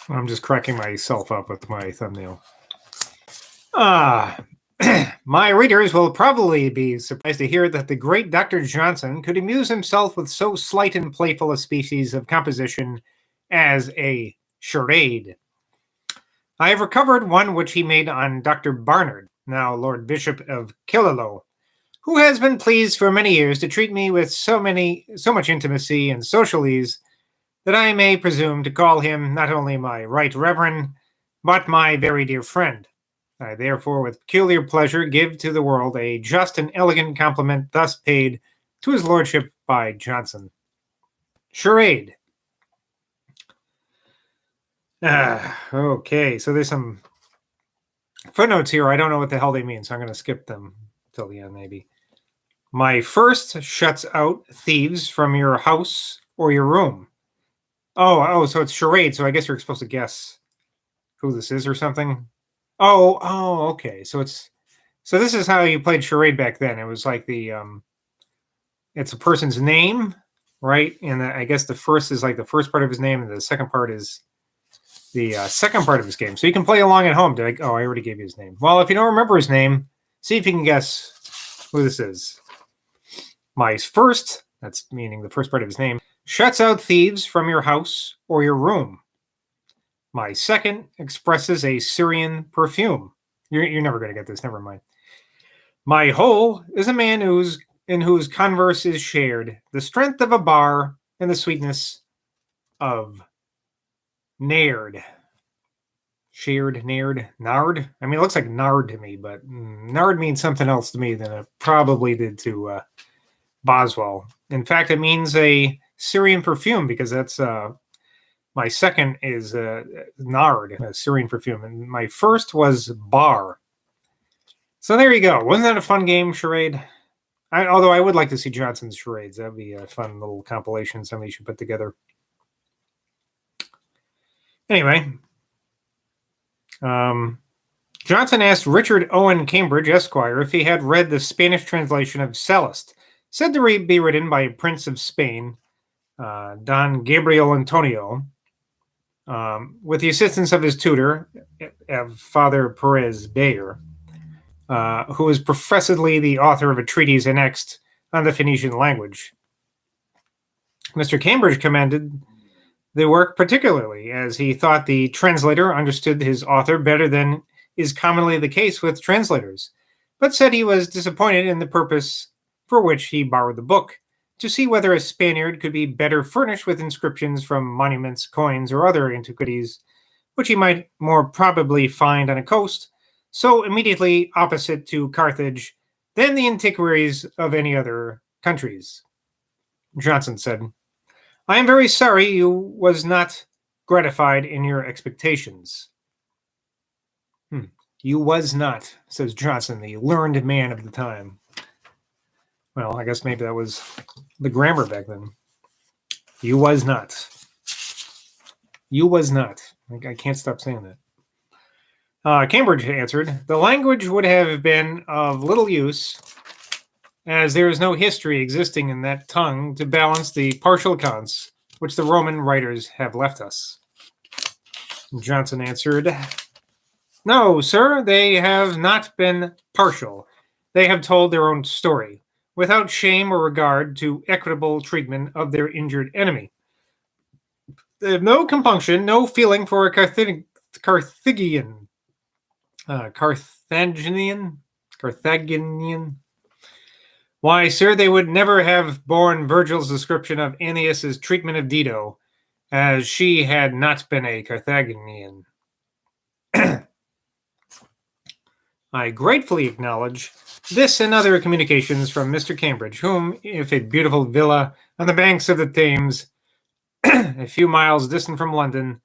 I'm just cracking myself up with my thumbnail. Ah, my readers will probably be surprised to hear that the great Dr. Johnson could amuse himself with so slight and playful a species of composition as a charade. I have recovered one which he made on Dr. Barnard, now Lord Bishop of Killaloe, who has been pleased for many years to treat me with so much intimacy and social ease that I may presume to call him not only my right reverend, but my very dear friend. I therefore with peculiar pleasure give to the world a just and elegant compliment thus paid to his lordship by Johnson. Charade. Okay, so there's some footnotes here. I don't know what the hell they mean, so I'm going to skip them till the end, maybe. My first shuts out thieves from your house or your room. Oh, so it's charade, so I guess you're supposed to guess who this is or something. Okay. So this is how you played charade back then. It was like it's a person's name, right? And I guess the first is like the first part of his name, and the second part is the second part of his game. So you can play along at home. I already gave you his name. Well, if you don't remember his name, see if you can guess who this is. My first, that's meaning the first part of his name, shuts out thieves from your house or your room. My second expresses a Syrian perfume. You're never going to get this. Never mind. My whole is a man in whose converse is shared the strength of a bar and the sweetness of nard. Shared, nard. I mean, it looks like nard to me, but nard means something else to me than it probably did to Boswell. In fact, it means a Syrian perfume because that's my second is nard, a Syrian perfume, and my first was bar. So there you go. Wasn't that a fun game, charade? Although I would like to see Johnson's charades. That'd be a fun little compilation somebody should put together. Anyway, Johnson asked Richard Owen Cambridge, Esquire, if he had read the Spanish translation of Sallust, said to be written by Prince of Spain, Don Gabriel Antonio, with the assistance of his tutor, Father Perez Bayer, who was professedly the author of a treatise annexed on the Phoenician language. Mr. Cambridge commended the work particularly, as he thought the translator understood his author better than is commonly the case with translators, but said he was disappointed in the purpose for which he borrowed the book, to see whether a Spaniard could be better furnished with inscriptions from monuments, coins, or other antiquities, which he might more probably find on a coast so immediately opposite to Carthage than the antiquaries of any other countries. Johnson said, I am very sorry you was not gratified in your expectations. You was not, says Johnson, the learned man of the time. Well, I guess maybe that was the grammar back then. You was not. You was not. I can't stop saying that. Cambridge answered, the language would have been of little use, as there is no history existing in that tongue to balance the partial accounts which the Roman writers have left us. Johnson answered, no, sir, they have not been partial. They have told their own story, without shame or regard to equitable treatment of their injured enemy. They have no compunction, no feeling for a Carthaginian. Why, sir, they would never have borne Virgil's description of Aeneas's treatment of Dido, as she had not been a Carthaginian. I gratefully acknowledge this and other communications from Mr. Cambridge, whom, if a beautiful villa on the banks of the Thames, a few miles distant from London,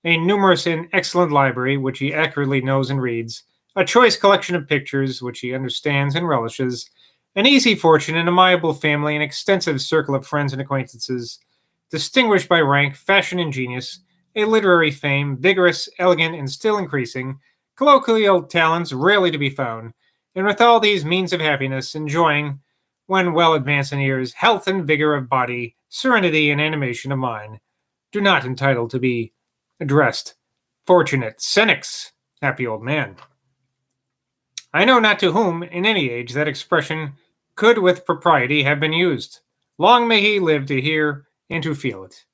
a numerous and excellent library, which he accurately knows and reads, a choice collection of pictures, which he understands and relishes, an easy fortune, an amiable family, an extensive circle of friends and acquaintances, distinguished by rank, fashion, and genius, a literary fame, vigorous, elegant, and still increasing, colloquial talents rarely to be found, and with all these means of happiness, enjoying, when well advanced in years, health and vigor of body, serenity and animation of mind, do not entitle to be addressed Fortunate Senex, happy old man. I know not to whom, in any age, that expression could with propriety have been used. Long may he live to hear and to feel it.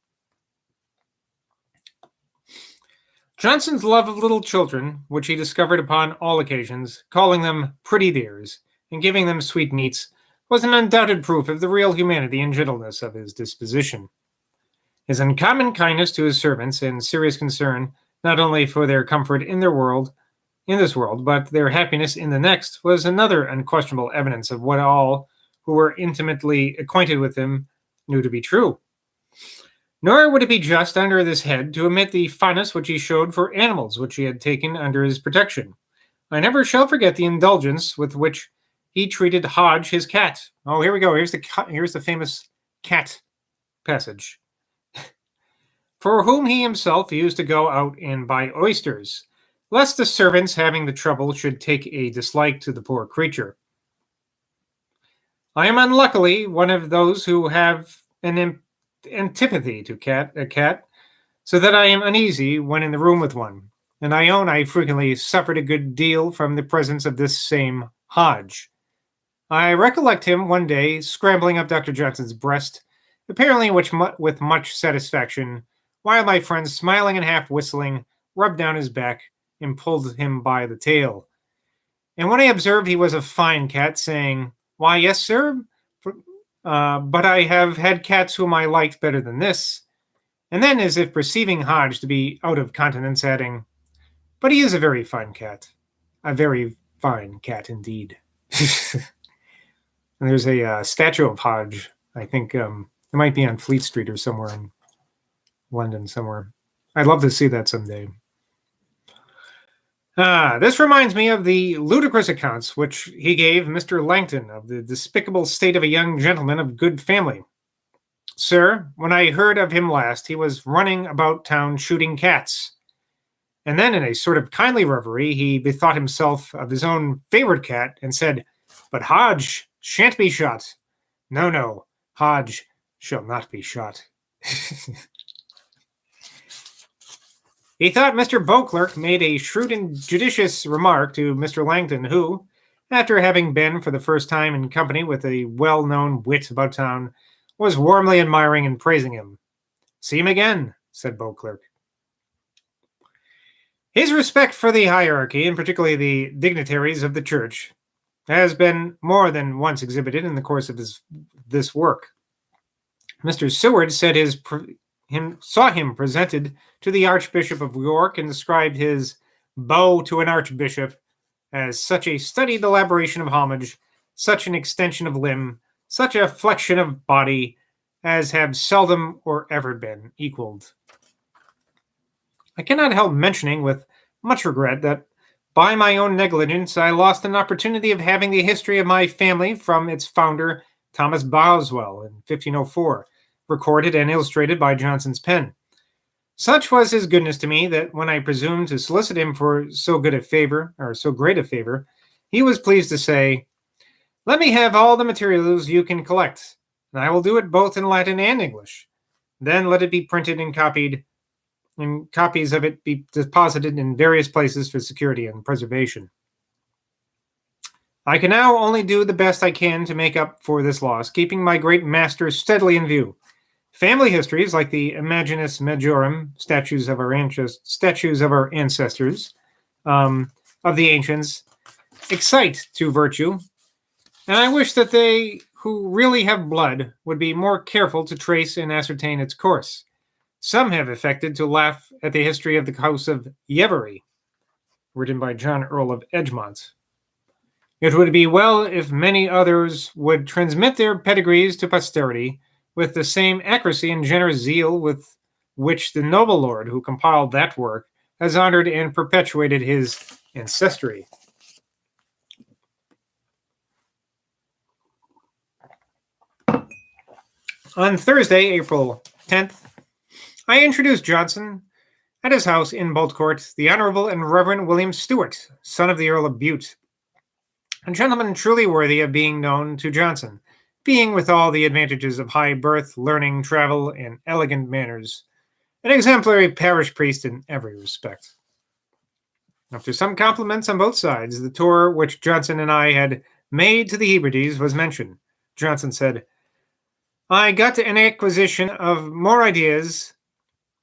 Johnson's love of little children, which he discovered upon all occasions, calling them pretty dears, and giving them sweet meats, was an undoubted proof of the real humanity and gentleness of his disposition. His uncommon kindness to his servants and serious concern, not only for their comfort in this world, but their happiness in the next, was another unquestionable evidence of what all who were intimately acquainted with him knew to be true. Nor would it be just under this head to omit the fondness which he showed for animals which he had taken under his protection. I never shall forget the indulgence with which he treated Hodge, his cat. Oh, here we go. Here's the famous cat passage. For whom he himself used to go out and buy oysters, lest the servants, having the trouble, should take a dislike to the poor creature. I am unluckily one of those who have an antipathy to a cat, so that I am uneasy when in the room with one, and I own I frequently suffered a good deal from the presence of this same Hodge. I recollect him one day scrambling up Dr. Johnson's breast, apparently with much satisfaction, while my friend, smiling and half whistling, rubbed down his back and pulled him by the tail. And when I observed he was a fine cat, saying, "Why, yes, sir, but I have had cats whom I liked better than this," and then, as if perceiving Hodge to be out of countenance, adding, "But he is a very fine cat. A very fine cat indeed." And there's a statue of Hodge. I think it might be on Fleet Street or somewhere in London somewhere. I'd love to see that someday. This reminds me of the ludicrous accounts which he gave Mr. Langton of the despicable state of a young gentleman of good family. Sir, when I heard of him last, he was running about town shooting cats. And then, in a sort of kindly reverie, he bethought himself of his own favorite cat and said, "But Hodge shan't be shot. No, Hodge shall not be shot." He thought Mr. Beauclerk made a shrewd and judicious remark to Mr. Langton, who, after having been for the first time in company with a well-known wit about town, was warmly admiring and praising him. "See him again," said Beauclerk. His respect for the hierarchy, and particularly the dignitaries of the church, has been more than once exhibited in the course of this work. Mr. Seward said saw him presented to the Archbishop of York and described his bow to an archbishop as such a studied elaboration of homage, such an extension of limb, such a flexion of body, as have seldom or ever been equaled. I cannot help mentioning with much regret that by my own negligence I lost an opportunity of having the history of my family from its founder, Thomas Boswell, in 1504, recorded and illustrated by Johnson's pen. Such was his goodness to me that when I presumed to solicit him for so great a favor, he was pleased to say, "Let me have all the materials you can collect, and I will do it both in Latin and English. Then let it be printed and copied, and copies of it be deposited in various places for security and preservation. I can now only do the best I can to make up for this loss, keeping my great master steadily in view. Family histories, like the Imaginis Majorum, statues of our ancestors, of the ancients, excite to virtue, and I wish that they who really have blood would be more careful to trace and ascertain its course. Some have affected to laugh at the history of the House of Yevery, written by John Earl of Edgemont. It would be well if many others would transmit their pedigrees to posterity with the same accuracy and generous zeal with which the noble lord who compiled that work has honored and perpetuated his ancestry." On Thursday, April 10th, I introduced Johnson at his house in Bolt Court, the Honorable and Reverend William Stewart, son of the Earl of Bute, a gentleman truly worthy of being known to Johnson, being with all the advantages of high birth, learning, travel, and elegant manners, an exemplary parish priest in every respect. After some compliments on both sides, the tour which Johnson and I had made to the Hebrides was mentioned. Johnson said, I got an acquisition of more ideas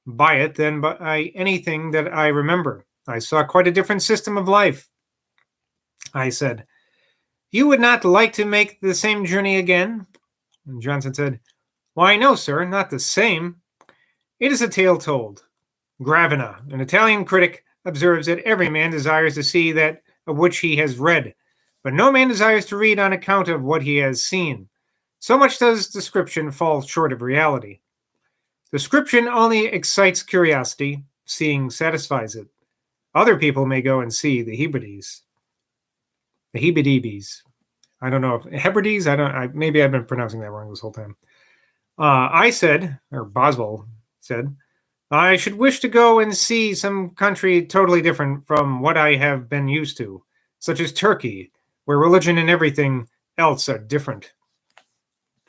by it than by anything that I remember. I saw quite a different system of life. I said, you would not like to make the same journey again? And Johnson said, why, no, sir, not the same. It is a tale told. Gravina, an Italian critic, observes that every man desires to see that of which he has read, but no man desires to read on account of what he has seen. So much does description fall short of reality. Description only excites curiosity, seeing satisfies it. Other people may go and see the Hebrides. The Hebrides. I don't know if Hebrides, maybe I've been pronouncing that wrong this whole time. I said, or Boswell said, I should wish to go and see some country totally different from what I have been used to, such as Turkey, where religion and everything else are different.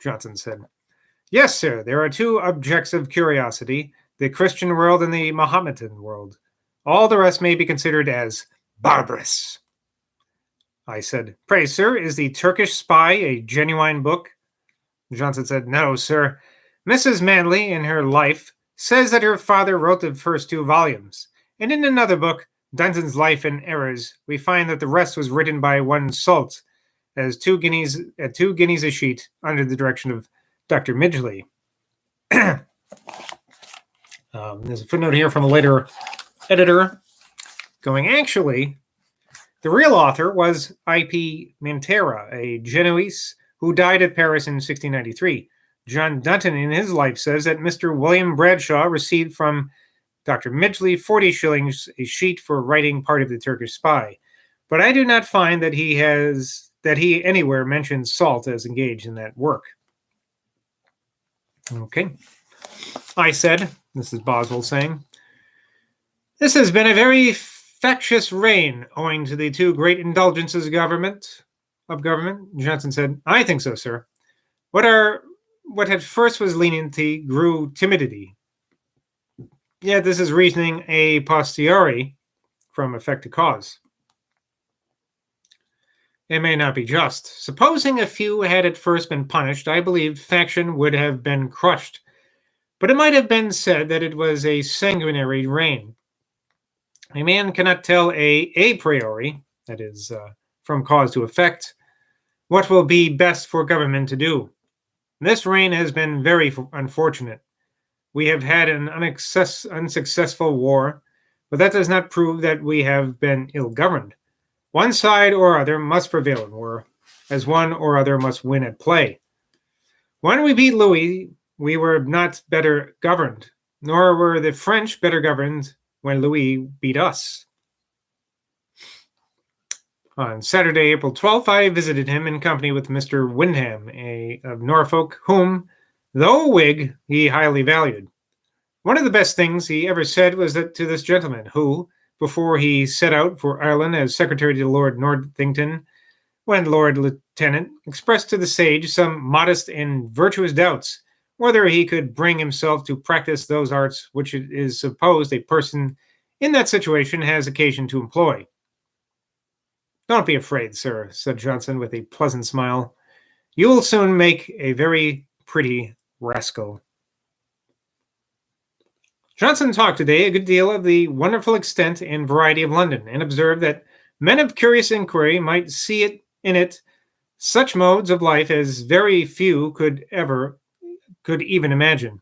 Johnson said, yes, sir, there are two objects of curiosity, the Christian world and the Mohammedan world. All the rest may be considered as barbarous. I said, pray, sir, is the Turkish Spy a genuine book? Johnson said, no, sir. Mrs. Manley, in her life, says that her father wrote the first 2 volumes, and in another book, Dunton's Life and Errors, we find that the rest was written by one Salt, as 2 guineas a sheet, under the direction of Dr. Midgley. There's a footnote here from a later editor going, actually, the real author was I.P. Mantera, a Genoese who died at Paris in 1693. John Dunton in his life says that Mr. William Bradshaw received from Dr. Midgley 40 shillings a sheet for writing part of the Turkish Spy. But I do not find that he anywhere mentions Salt as engaged in that work. Okay. I said, this is Boswell saying, this has been a very factious reign owing to the 2 great indulgences of government. Johnson said, I think so, sir. What at first was leniency grew timidity. Yet this is reasoning a posteriori from effect to cause. It may not be just. Supposing a few had at first been punished, I believe faction would have been crushed. But it might have been said that it was a sanguinary reign. A man cannot tell a priori, that is, from cause to effect, what will be best for government to do. This reign has been very unfortunate. We have had an unsuccessful war, but that does not prove that we have been ill-governed. One side or other must prevail in war, as one or other must win at play. When we beat Louis, we were not better governed, nor were the French better governed when Louis beat us. On Saturday, April 12th, I visited him in company with Mr. Wyndham, of Norfolk, whom, though a Whig, he highly valued. One of the best things he ever said was that to this gentleman, who, before he set out for Ireland as secretary to Lord Northington, when Lord Lieutenant, expressed to the sage some modest and virtuous doubts whether he could bring himself to practice those arts which it is supposed a person in that situation has occasion to employ. Don't be afraid, sir, said Johnson with a pleasant smile. You will soon make a very pretty rascal. Johnson talked today a good deal of the wonderful extent and variety of London, and observed that men of curious inquiry might see in it such modes of life as very few could even imagine.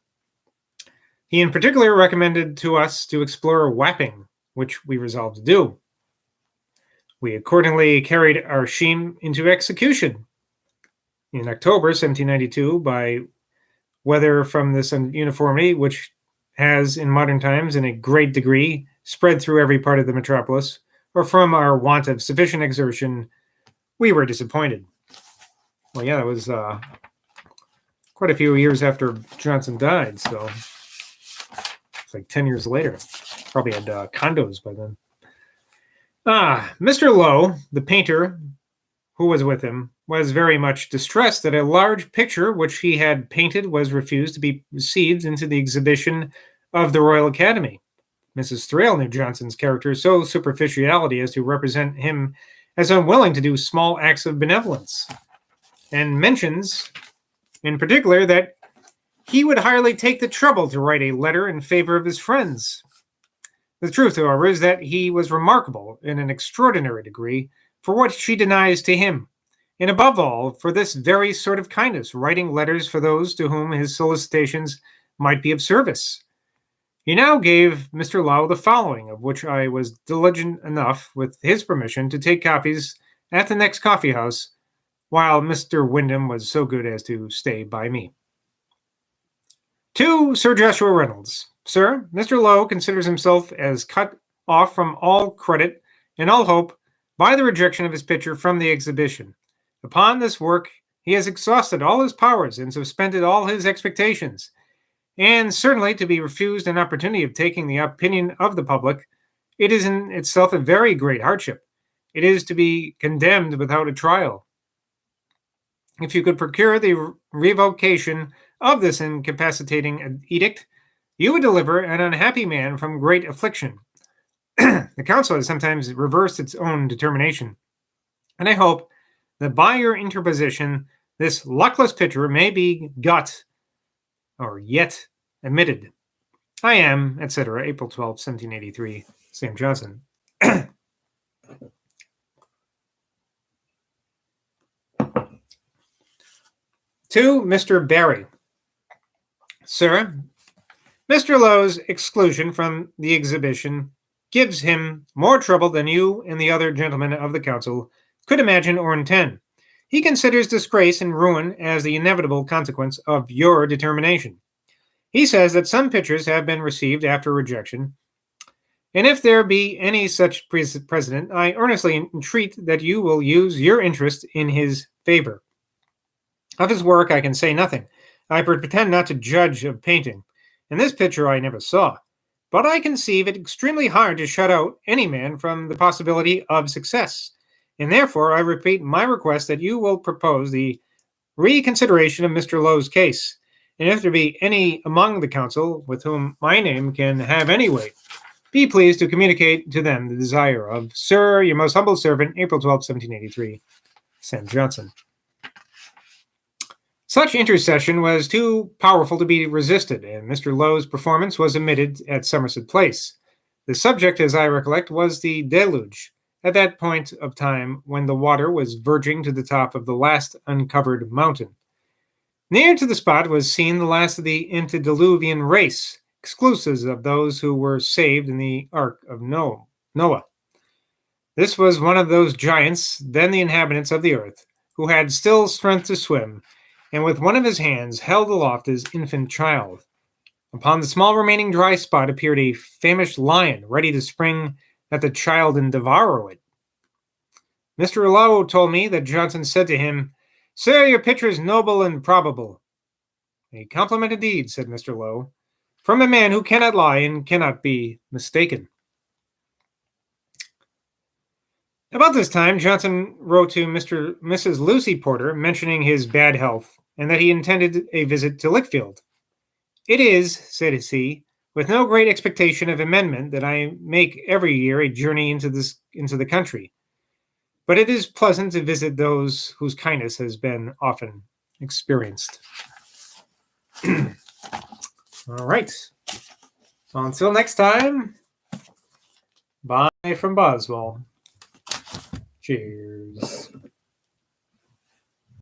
He in particular recommended to us to explore Wapping, which we resolved to do. We accordingly carried our scheme into execution. In October 1792, by whether from this uniformity, which has in modern times in a great degree spread through every part of the metropolis, or from our want of sufficient exertion, we were disappointed. Well, yeah, that was quite a few years after Johnson died, so it's like 10 years later. Probably had condos by then. Mr. Lowe, the painter who was with him, was very much distressed that a large picture which he had painted was refused to be received into the exhibition of the Royal Academy. Mrs. Thrale knew Johnson's character so superficiality as to represent him as unwilling to do small acts of benevolence, and mentions, in particular, that he would hardly take the trouble to write a letter in favor of his friends. The truth, however, is that he was remarkable in an extraordinary degree for what she denies to him, and above all, for this very sort of kindness, writing letters for those to whom his solicitations might be of service. He now gave Mr. Lowe the following, of which I was diligent enough, with his permission, to take copies at the next coffee house, while Mr. Wyndham was so good as to stay by me. To Sir Joshua Reynolds. Sir, Mr. Lowe considers himself as cut off from all credit and all hope by the rejection of his picture from the exhibition. Upon this work, he has exhausted all his powers and suspended all his expectations, and certainly to be refused an opportunity of taking the opinion of the public, it is in itself a very great hardship. It is to be condemned without a trial. If you could procure the revocation of this incapacitating edict, you would deliver an unhappy man from great affliction. The council has sometimes reversed its own determination, and I hope that by your interposition, this luckless picture may be yet admitted. I am, etc., April 12, 1783, Sam Johnson. To Mr. Barry. Sir, Mr. Lowe's exclusion from the exhibition gives him more trouble than you and the other gentlemen of the council could imagine or intend. He considers disgrace and ruin as the inevitable consequence of your determination. He says that some pictures have been received after rejection, and if there be any such precedent, I earnestly entreat that you will use your interest in his favor. Of his work I can say nothing. I pretend not to judge of painting, and this picture I never saw. But I conceive it extremely hard to shut out any man from the possibility of success, and therefore I repeat my request that you will propose the reconsideration of Mr. Lowe's case, and if there be any among the council with whom my name can have any weight, be pleased to communicate to them the desire of, Sir, your most humble servant, April 12, 1783, Sam Johnson. Such intercession was too powerful to be resisted, and Mr. Lowe's performance was omitted at Somerset Place. The subject, as I recollect, was the deluge, at that point of time when the water was verging to the top of the last uncovered mountain. Near to the spot was seen the last of the antediluvian race, exclusive of those who were saved in the ark of Noah. This was one of those giants, then the inhabitants of the earth, who had still strength to swim, and with one of his hands held aloft his infant child. Upon the small remaining dry spot appeared a famished lion, ready to spring at the child and devour it. Mr. Lowe told me that Johnson said to him, Sir, your picture is noble and probable. A compliment indeed, said Mr. Lowe, from a man who cannot lie and cannot be mistaken. About this time, Johnson wrote to Mrs. Lucy Porter, mentioning his bad health, and that he intended a visit to Lichfield. It is, said he, with no great expectation of amendment that I make every year a journey into the country. But it is pleasant to visit those whose kindness has been often experienced. All right. So until next time, bye from Boswell. Cheers.